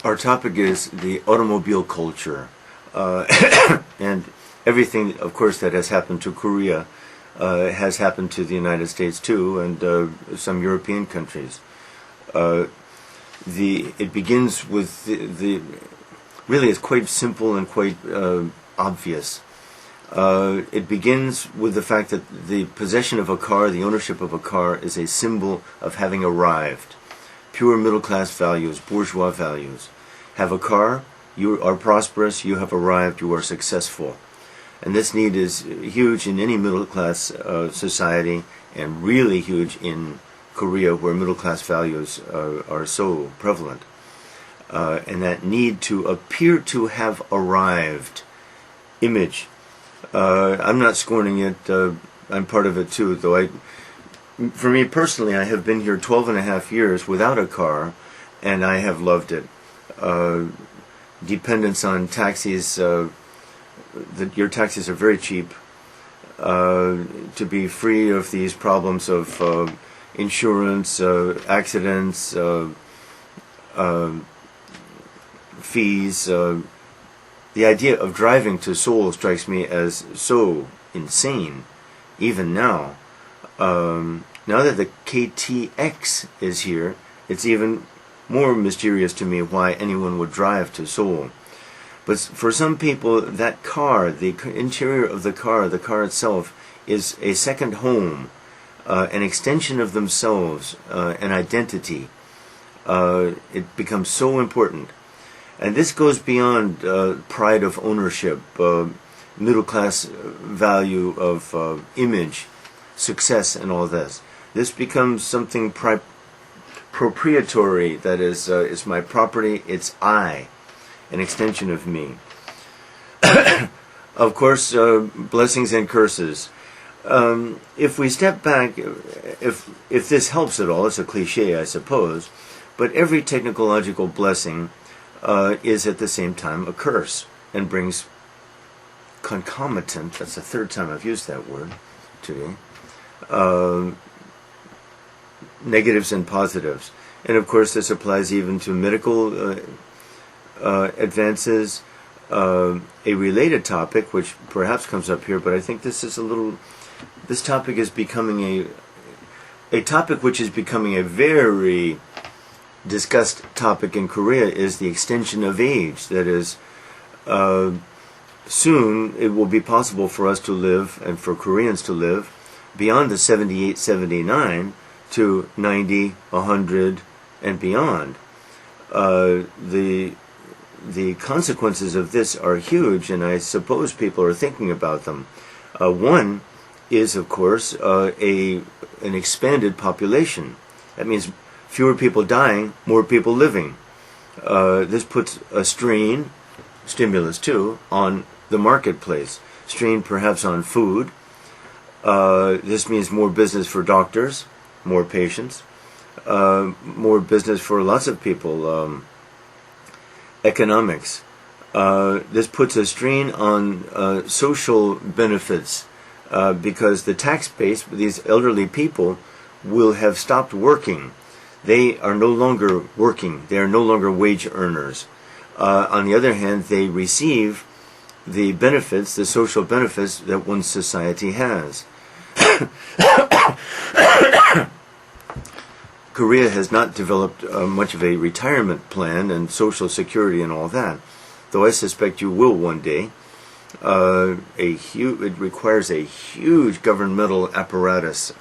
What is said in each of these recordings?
Our topic is the automobile culture, and everything, of course, that has happened to Korea has happened to the United States too, and some European countries. It begins with really it's quite simple and quite obvious. It begins with the fact that the possession of a car, the ownership of a car, is a symbol of having arrived. Pure middle-class values, bourgeois values. Have a car, you are prosperous, you have arrived, you are successful. And this need is huge in any middle-class society, and really huge in Korea, where middle-class values are so prevalent. And that need to appear to have arrived image. I'm not scorning it. I'm part of it too, though. For me personally, I have been here 12 and a half years without a car, and I have loved it. Dependence on taxis, your taxis are very cheap. To be free of these problems of insurance, accidents, fees. The idea of driving to Seoul strikes me as so insane, even now. Now that the KTX is here, it's even more mysterious to me why anyone would drive to Seoul. But for some people, that car, the interior of the car itself, is a second home, an extension of themselves, an identity. It becomes so important. And this goes beyond pride of ownership, middle-class value of image, success, and all this. This becomes something proprietary, that is, it's my property, it's I, an extension of me. Of course, blessings and curses. If we step back, if this helps at all, it's a cliche, I suppose, but every technological blessing is at the same time a curse, and brings concomitant, that's the third time I've used that word today, negatives and positives. And of course this applies even to medical advances. A related topic, which perhaps comes up here, but I think this topic is becoming a topic which is becoming a very discussed topic in Korea, is the extension of age. That is, soon it will be possible for us to live, and for Koreans to live, beyond the 78, 79 to 90, 100, and beyond. The consequences of this are huge, and I suppose people are thinking about them. One is, of course, an expanded population. That means fewer people dying, more people living. This puts a strain, stimulus too, on the marketplace. Strain perhaps on food. This means more business for doctors, more patients, more business for lots of people. Economics. This puts a strain on social benefits, because the tax base, these elderly people, will have stopped working. They are no longer working. They are no longer wage earners. On the other hand, they receive the benefits, the social benefits that one's society has. Korea has not developed much of a retirement plan and social security and all that, though I suspect you will one day. It requires a huge governmental apparatus,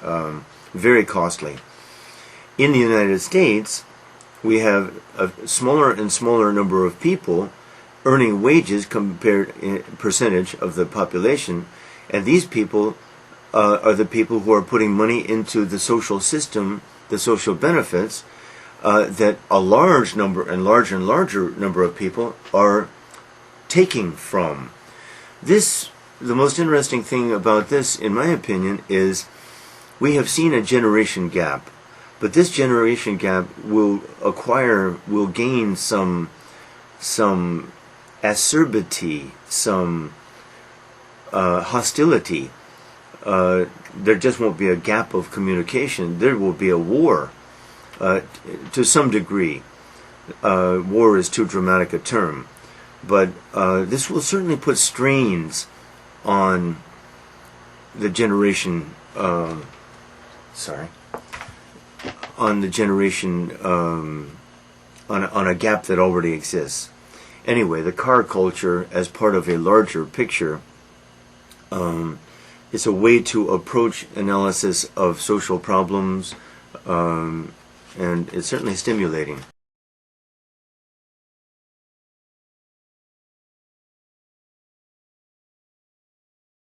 very costly. In the United States, we have a smaller and smaller number of people earning wages compared in percentage of the population, and these people are the people who are putting money into the social system, the social benefits, that a large number and larger number of people are taking from. The most interesting thing about this, in my opinion, is we have seen a generation gap. But this generation gap will gain some acerbity, some hostility. There just won't be a gap of communication. There will be a war, to some degree. war is too dramatic a term, but this will certainly put strains on the generation. On the generation on a gap that already exists. Anyway, the car culture as part of a larger picture is a way to approach analysis of social problems, and it's certainly stimulating.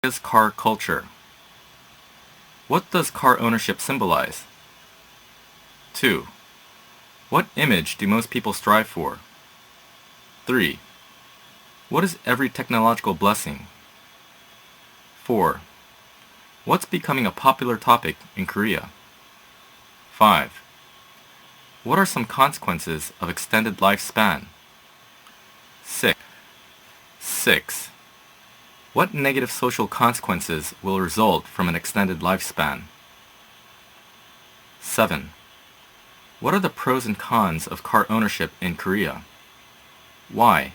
Is car culture? What does car ownership symbolize? 2. What image do most people strive for? 3. What is every technological blessing? 4. What's becoming a popular topic in Korea? 5. What are some consequences of extended lifespan? 6. What negative social consequences will result from an extended lifespan? 7. What are the pros and cons of car ownership in Korea? Why?